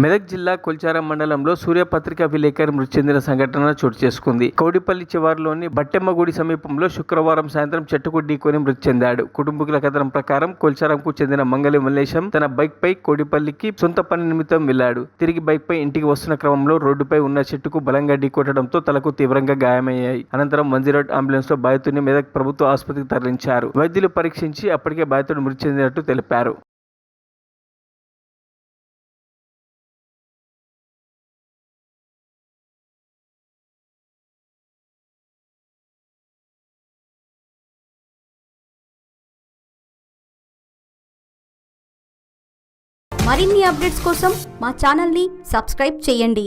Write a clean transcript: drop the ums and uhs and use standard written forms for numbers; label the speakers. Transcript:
Speaker 1: మెదక్ జిల్లా కొల్చారం మండలంలో సూర్యపత్రిక విలేకరి మృతి చెందిన సంఘటన చోటు చేసుకుంది. కౌడిపల్లి చివారులోని బట్టెమ్మగుడి సమీపంలో శుక్రవారం సాయంత్రం చెట్టుకు ఢీకొని మృతి చెందాడు. కుటుంబీకుల కథనం ప్రకారం కొల్చారంకు చెందిన మంగళి మల్లేశం తన బైక్ పై కౌడిపల్లికి సొంత పని నిమిత్తం వెళ్లాడు. తిరిగి బైక్ పై ఇంటికి వస్తున్న క్రమంలో రోడ్డుపై ఉన్న చెట్టుకు బలంగా ఢీకొట్టడంతో తలకు తీవ్రంగా గాయమయ్యాయి. అనంతరం 108 అంబులెన్స్ లో బాధితుడిని మెదక్ ప్రభుత్వ ఆసుపత్రికి తరలించారు. వైద్యులు పరీక్షించి అప్పటికే బాధితుడు మృతి చెందినట్టు తెలిపారు.
Speaker 2: మరిన్ని అప్డేట్స్ కోసం మా ఛానల్ని సబ్స్క్రైబ్ చేయండి.